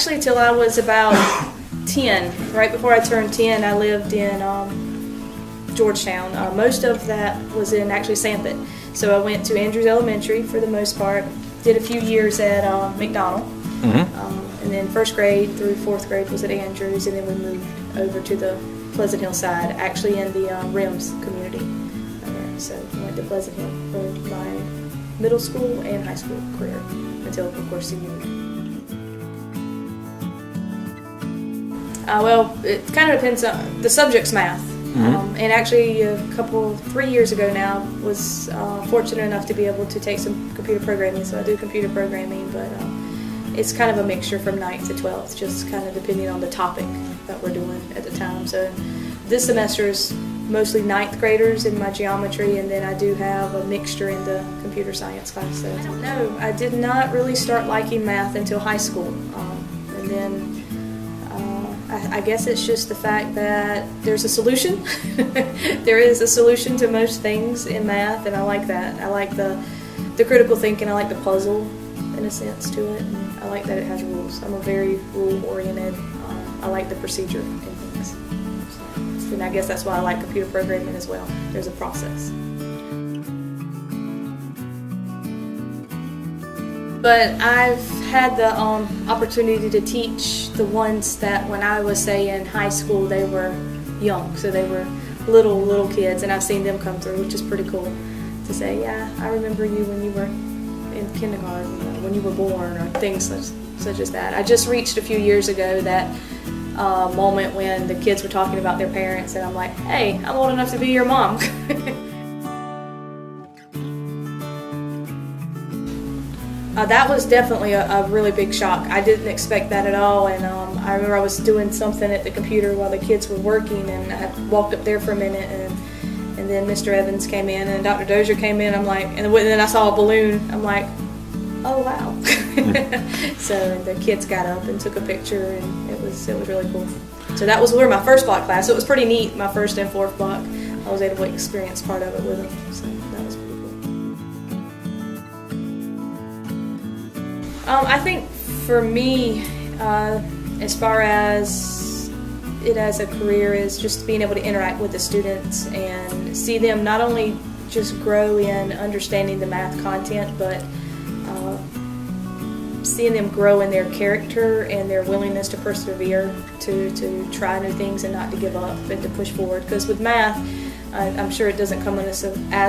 actually till I was about 10. Right before I turned 10, I lived in Georgetown. Most of that was in actually Sanford. So I went to Andrews Elementary for the most part. Did a few years at McDonald. And then first grade through fourth grade was at Andrews, and then we moved over to the Pleasant Hill side, actually in the RIMS community. So I went to Pleasant Hill for my middle school and high school career until, of course, senior year. Well, it kind of depends on the subject's math. And actually, 3 years ago now, was fortunate enough to be able to take some computer programming. So I do computer programming, but it's kind of a mixture from 9th to 12th, just kind of depending on the topic that we're doing at the time. So this semester is mostly 9th graders in my geometry, and then I do have a mixture in the computer science class. So I don't know, I did not really start liking math until high school. And then I guess it's just the fact that there's a solution. There is a solution to most things in math, and I like that. I like the critical thinking, I like the puzzle in a sense to it, and I like that it has rules. I'm a very rule-oriented, I like the procedure in things. And I guess that's why I like computer programming as well. There's a process. But I've had the opportunity to teach the ones that when I was, say, in high school, they were young. So they were little kids, and I've seen them come through, which is pretty cool to say, yeah, I remember you when you were in kindergarten, when you were born, or things such as that. I just reached a few years ago that moment when the kids were talking about their parents, and I'm like, hey, I'm old enough to be your mom. That was definitely a really big shock. I didn't expect that at all, and I remember I was doing something at the computer while the kids were working, and I walked up there for a minute, and then Mr. Evans came in, and Dr. Dozier came in. I'm like, and then I saw a balloon. I'm like, oh wow. So the kids got up and took a picture, and it was really cool. So that was my first block class. So it was pretty neat. My first and fourth block, I was able to experience part of it with them. So that was pretty cool. I think for me, as far as it as a career, is just being able to interact with the students and see them not only just grow in understanding the math content, but seeing them grow in their character and their willingness to persevere, to try new things and not to give up and to push forward. Because with math, I'm sure it doesn't come as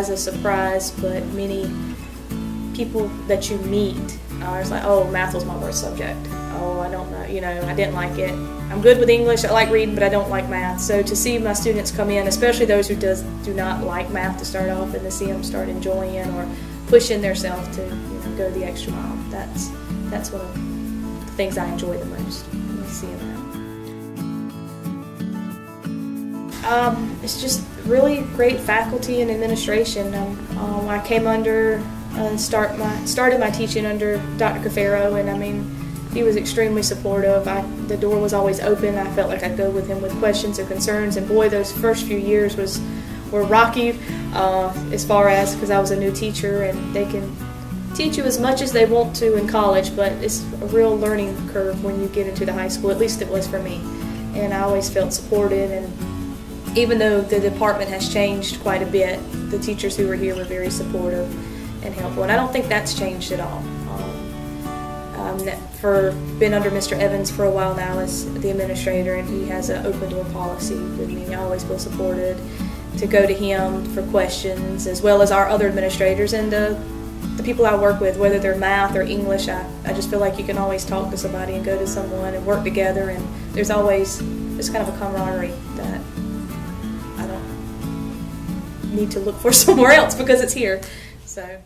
a surprise, but many people that you meet are like, oh, math was my worst subject. Oh, I don't know, I didn't like it. I'm good with English, I like reading, but I don't like math. So to see my students come in, especially those who do not like math to start off, and to see them start enjoying it or pushing themselves to go the extra mile, that's one of the things I enjoy the most, seeing that. It's just really great faculty and administration. I came under started my teaching under Dr. Cafaro, and I mean, he was extremely supportive. The door was always open. I felt like I'd go with him with questions or concerns, and boy, those first few years were rocky as far as, because I was a new teacher, and they can teach you as much as they want to in college, but it's a real learning curve when you get into the high school. At least it was for me, and I always felt supported. And even though the department has changed quite a bit, the teachers who were here were very supportive and helpful, and I don't think that's changed at all. Been under Mr. Evans for a while now as the administrator, and he has an open door policy with me. I always feel supported to go to him for questions, as well as our other administrators and the people I work with, whether they're math or English. I just feel like you can always talk to somebody and go to someone and work together, and there's always just kind of a camaraderie that I don't need to look for somewhere else because it's here. So.